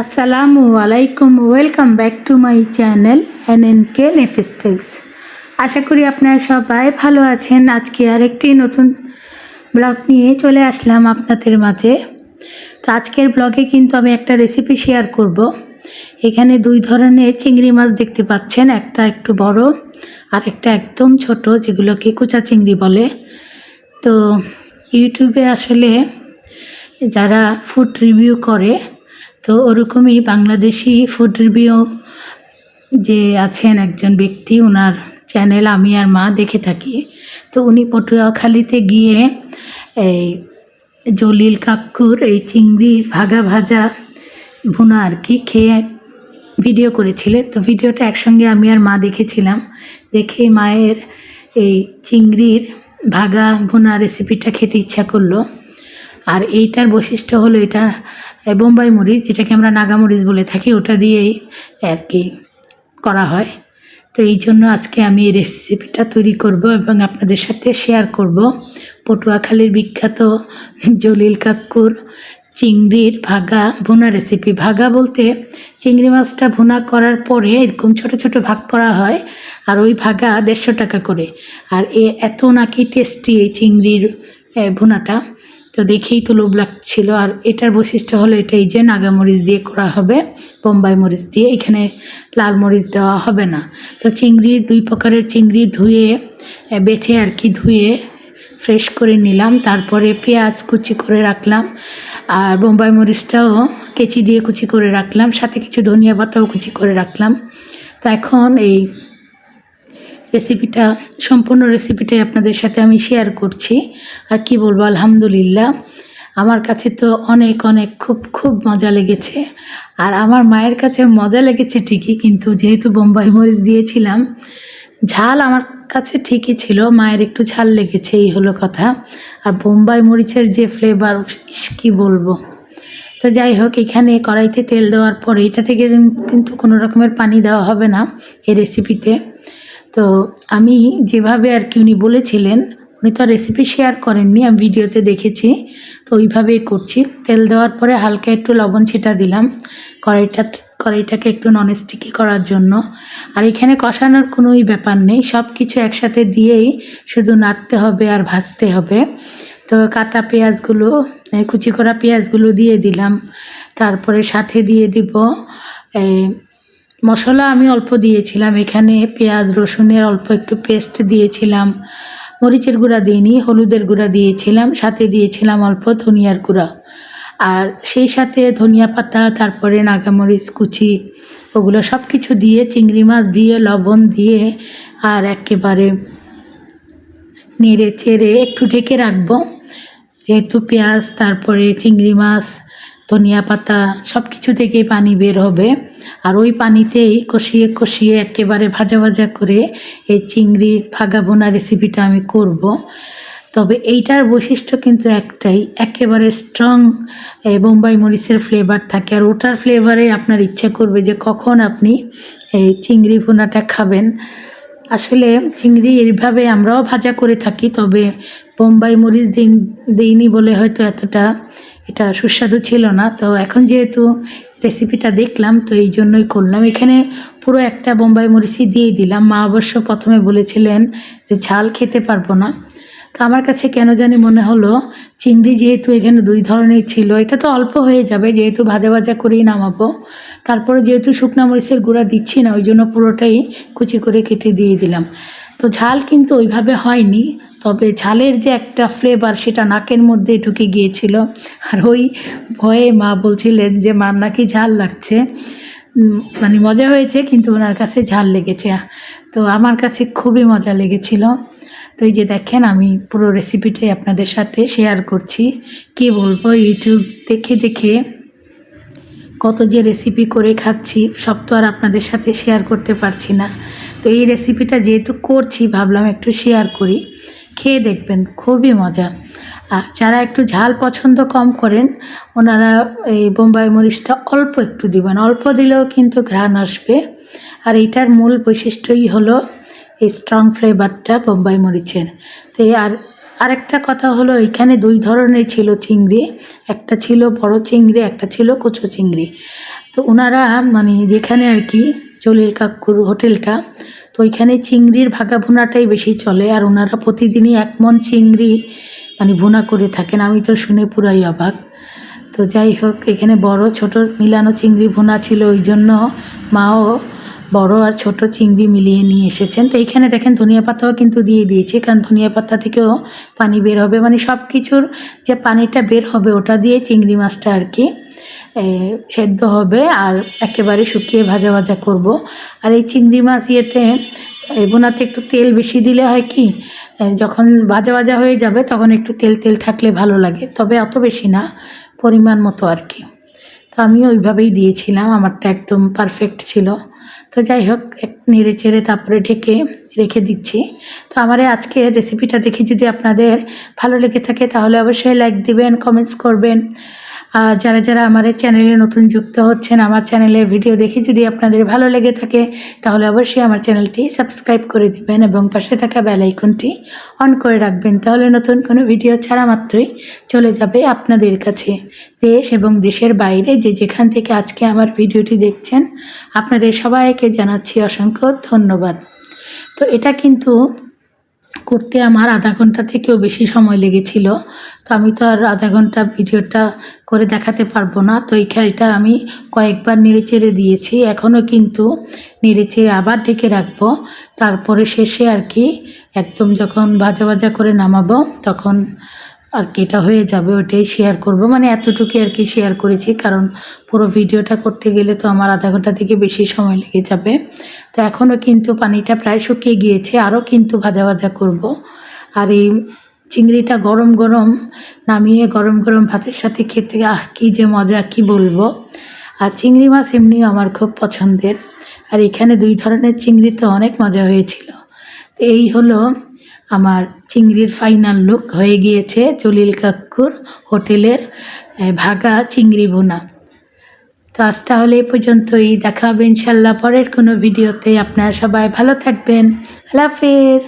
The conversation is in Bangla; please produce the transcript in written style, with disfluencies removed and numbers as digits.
আসসালামু আলাইকুম, welcome back to my channel NNK lifestyles. আশা করি আপনারা সবাই ভালো আছেন। আজকে আরেকটি নতুন ব্লগ নিয়ে চলে আসলাম আপনাদের মাঝে। তো আজকের ব্লগে কিন্তু আমি একটা রেসিপি শেয়ার করব। এখানে দুই ধরনের চিংড়ি মাছ দেখতে পাচ্ছেন, একটা একটু বড় আর একটা একদম ছোট, যেগুলোকে কুচা চিংড়ি বলে। তো ইউটিউবে আসলে যারা ফুড রিভিউ করে, তো ওরকমই বাংলাদেশি ফুড রিভিউ যে আছেন একজন ব্যক্তি, ওনার চ্যানেল আমি আর মা দেখে থাকি। তো উনি পটুয়াখালীতে গিয়ে এই জলিল কাকুর এই চিংড়ির ভাগা ভাজা ভুনা আর কি খেয়ে ভিডিও করেছিলেন। তো ভিডিওটা একসঙ্গে আমি আর মা দেখেছিলাম। দেখে মায়ের এই চিংড়ির ভাগা ভুনা রেসিপিটা খেতে ইচ্ছা করলো। আর এইটার বৈশিষ্ট্য হলো, এটা বোম্বাই মরিচ, যেটাকে আমরা নাগা মরিচ বলে থাকি, ওটা দিয়েই আর কি করা হয়। তো এই জন্য আজকে আমি এই রেসিপিটা তৈরি করব এবং আপনাদের সাথে শেয়ার করব। পটুয়াখালীর বিখ্যাত জলিল কাকুর চিংড়ির ভাগা ভুনা রেসিপি। ভাগা বলতে চিংড়ি মাছটা ভুনা করার পরে এরকম ছোট ছোট ভাগ করা হয়, আর ওই ভাগা 150 টাকা করে। আর এত নাকি টেস্টি এই চিংড়ির ভুনাটা, তো দেখেই তো লোভ লাগছিল। আর এটার বৈশিষ্ট্য হলো এটাই যে নাগা মরিচ দিয়ে করা হবে, বোম্বাই মরিচ দিয়ে, এখানে লাল মরিচ দেওয়া হবে না। তো চিংড়ি, দুই প্রকারের চিংড়ি ধুয়ে বেছে আর কি, ধুয়ে ফ্রেশ করে নিলাম। তারপরে পেঁয়াজ কুচি করে রাখলাম, আর বোম্বাই মরিচটাও কেচি দিয়ে কুচি করে রাখলাম, সাথে কিছু ধনিয়া পাতাও কুচি করে রাখলাম। তো এখন এই রেসিপিটা, সম্পূর্ণ রেসিপিটাই আপনাদের সাথে আমি শেয়ার করছি। আর কি বলবো, আলহামদুলিল্লাহ, আমার কাছে তো অনেক অনেক খুব মজা লেগেছে। আর আমার মায়ের কাছে মজা লেগেছে ঠিকই, কিন্তু যেহেতু বোম্বাই মরিচ দিয়েছিলাম, ঝাল আমার কাছে ঠিকই ছিল, মায়ের একটু ঝাল লেগেছে, এই হলো কথা। আর বোম্বাই মরিচের যে ফ্লেভার, কী বলবো। তো যাই হোক, এখানে কড়াইতে তেল দেওয়ার পরে এটা থেকে কিন্তু কোনো রকমের পানি দেওয়া হবে না এই রেসিপিতে। তো আমি যেভাবে আর কি উনি বলেছিলেন, উনি তো রেসিপি শেয়ার করেননি, আমি ভিডিওতে দেখেছি, তো ওইভাবেই করছি। তেল দেওয়ার পরে হালকা একটু লবণ ছিটা দিলাম কড়াইটাকে একটু ননস্টিকি করার জন্য। আর এখানে কষানোর কোনোই ব্যাপার নেই, সব কিছু একসাথে দিয়েই শুধু নাড়তে হবে আর ভাজতে হবে। তো কাটা পেঁয়াজগুলো, কুচি করা পেঁয়াজগুলো দিয়ে দিলাম। তারপরে সাথে দিয়ে দিব মশলা, আমি অল্প দিয়েছিলাম এখানে, পেঁয়াজ রসুনের অল্প একটু পেস্ট দিয়েছিলাম, মরিচের গুঁড়া দিইনি, হলুদের গুঁড়া দিয়েছিলাম, সাথে দিয়েছিলাম অল্প ধনিয়ার গুঁড়া, আর সেই সাথে ধনিয়া পাতা, তারপরে নাগামরিচ কুচি, ওগুলো সব কিছু দিয়ে, চিংড়ি মাছ দিয়ে, লবণ দিয়ে, আর একেবারে নেড়ে চেড়ে একটু ঢেকে রাখবো, যেহেতু পেঁয়াজ, তারপরে চিংড়ি মাছ, ধনিয়া পাতা সব কিছু থেকে পানি বের হবে। আর ওই পানিতেই কষিয়ে কষিয়ে একেবারে ভাজা ভাজা করে এই চিংড়ির ভাগা বোনা রেসিপিটা আমি করব। তবে এইটার বৈশিষ্ট্য কিন্তু একটাই, একেবারে স্ট্রং বোম্বাই মরিচের ফ্লেভার থাকে, আর ওটার ফ্লেভারে আপনার ইচ্ছা করবে যে কখন আপনি এই চিংড়ি ভুনাটা খাবেন। আসলে চিংড়ি এইভাবে আমরাও ভাজা করে থাকি, তবে বোম্বাই মরিচ দিইনি বলে হয়তো এতটা এটা সুস্বাদু ছিল না। তো এখন যেহেতু রেসিপিটা দেখলাম, তো এই জন্যই করলাম। এখানে পুরো একটা বোম্বাই মরিচই দিয়ে দিলাম। মা অবশ্য প্রথমে বলেছিলেন যে ঝাল খেতে পারবো না, তো আমার কাছে কেন জানি মনে হলো চিংড়ি যেহেতু এখানে দুই ধরনের ছিল, এটা তো অল্প হয়ে যাবে, যেহেতু ভাজা ভাজা করেই নামাবো। তারপরে যেহেতু শুকনা মরিচের গুঁড়া দিচ্ছি না, ওই জন্য পুরোটাই কুচি করে কেটে দিয়ে দিলাম। তো ঝাল কিন্তু ওইভাবে হয়নি, তবে ঝালের যে একটা ফ্লেভার, সেটা নাকের মধ্যে ঢুকে গিয়েছিল। আর ওই ভয়ে মা বলছিলেন যে মার নাকি ঝাল লাগছে, মানে মজা হয়েছে, কিন্তু ওনার কাছে ঝাল লেগেছে। তো আমার কাছে খুবই মজা লেগেছিল। তো এই যে দেখেন, আমি পুরো রেসিপিটাই আপনাদের সাথে শেয়ার করছি। কী বলবো, ইউটিউব দেখে দেখে কত যে রেসিপি করে খাচ্ছি, সব তো আর আপনাদের সাথে শেয়ার করতে পারছি না। তো এই রেসিপিটা যেহেতু করছি, ভাবলাম একটু শেয়ার করি, খেয়ে দেখবেন, খুবই মজা। আর যারা একটু ঝাল পছন্দ কম করেন, ওনারা এই বোম্বাই মরিচটা অল্প একটু দিবেন, অল্প দিলেও কিন্তু ঘ্রাণ আসবে। আর এইটার মূল বৈশিষ্ট্যই হলো এই স্ট্রং ফ্লেভারটা বোম্বাই মরিচের। তো আরেকটা কথা হলো, এখানে দুই ধরনের ছিল চিংড়ি, একটা ছিল বড় চিংড়ি, একটা ছিল কুচো চিংড়ি। তো ওনারা মানে যেখানে আর কি জলিল কাকুর হোটেলটা, তো ওইখানে চিংড়ির ভাগা ভুনাটাই বেশি চলে। আর ওনারা প্রতিদিনই 1 মণ চিংড়ি মানে ভুনা করে থাকেন। আমি তো শুনে পুরাই অবাক। তো যাই হোক, এখানে বড় ছোট মিলানো চিংড়ি ভুনা ছিল, ওই জন্য মাও বড় আর ছোট চিংড়ি মিলিয়ে নিয়ে এসেছেন। তো এইখানে দেখেন ধনিয়া পাতাও কিন্তু দিয়ে দিয়েছি, কারণ ধনিয়া পাতা থেকেও পানি বের হবে, মানে সব কিছুর যে পানিটা বের হবে ওটা দিয়ে চিংড়ি মাছটা আর কি সেদ্ধ হবে আর একেবারে শুকিয়ে ভাজা ভাজা করব। আর এই চিংড়ি মাছ বোনাতে একটু তেল বেশি দিলে হয় কি, যখন ভাজা ভাজা হয়ে যাবে তখন একটু তেল তেল থাকলে ভালো লাগে, তবে অত বেশি না, পরিমাণ মতো আর কি। তো আমিও ওইভাবেই দিয়েছিলাম, আমারটা একদম পারফেক্ট ছিল। তো যাই হোক, নেড়ে চেড়ে তারপরে ঢেকে রেখে দিচ্ছি। তো আমার আজকে রেসিপিটা দেখে যদি আপনাদের ভালো লেগে থাকে তাহলে অবশ্যই লাইক দিবেন, কমেন্টস করবেন। যারা যারা আমার চ্যানেলে নতুন যুক্ত হচ্ছেন, আমার চ্যানেলের ভিডিও দেখে যদি আপনাদের ভালো লেগে থাকে তাহলে অবশ্যই আমার চ্যানেলটি সাবস্ক্রাইব করে দিবেন এবং পাশে থাকা বেল আইকনটি অন করে রাখবেন। তাহলে নতুন কোনো ভিডিও ছাড়া মাত্রই চলে যাবে আপনাদের কাছে। দেশ এবং দেশের বাইরে যে যেখান থেকে আজকে আমার ভিডিওটি দেখছেন, আপনাদের সবাইকে জানাচ্ছি অসংখ্য ধন্যবাদ। তো এটা কিন্তু করতে আমার আধা ঘন্টা থেকেও বেশি সময় লেগেছিল। তো আমি তো আর আধা ঘন্টা ভিডিওটা করে দেখাতে পারবো না। তো এটা আমি কয়েকবার নেড়েচেড়ে দিয়েছি, এখনও কিন্তু নেড়েচেড়ে আবার ঢেকে রাখবো। তারপরে শেষে আর কি একদম যখন ভাজা ভাজা করে নামাবো তখন আর কি এটা হয়ে যাবে, ওটাই শেয়ার করব। মানে এতটুকুই আর কি শেয়ার করেছি, কারণ পুরো ভিডিওটা করতে গেলে তো আমার আধা ঘন্টা থেকে বেশি সময় লেগে যাবে। তো এখনও কিন্তু পানিটা প্রায় শুকিয়ে গিয়েছে, আরও কিন্তু ভাজা ভাজা করব। আর এই চিংড়িটা গরম গরম নামিয়ে গরম গরম ভাতের সাথে খেতে কী যে মজা, কি বলবো। আর চিংড়ি মাছ এমনিও আমার খুব পছন্দের। আর এখানে 2 ধরনের চিংড়ি, তো অনেক মজা হয়েছিল। তো এই হলো আমার চিংড়ির ফাইনাল লুক, হয়ে গিয়েছে জলিল কাকুর হোটেলের ভাগা চিংড়ি ভুনা। তো আজ তাহলে এই পর্যন্তই, দেখা হবে ইনশাল্লাহ পরের কোনো ভিডিওতে। আপনারা সবাই ভালো থাকবেন। আল্লাহ হাফেজ।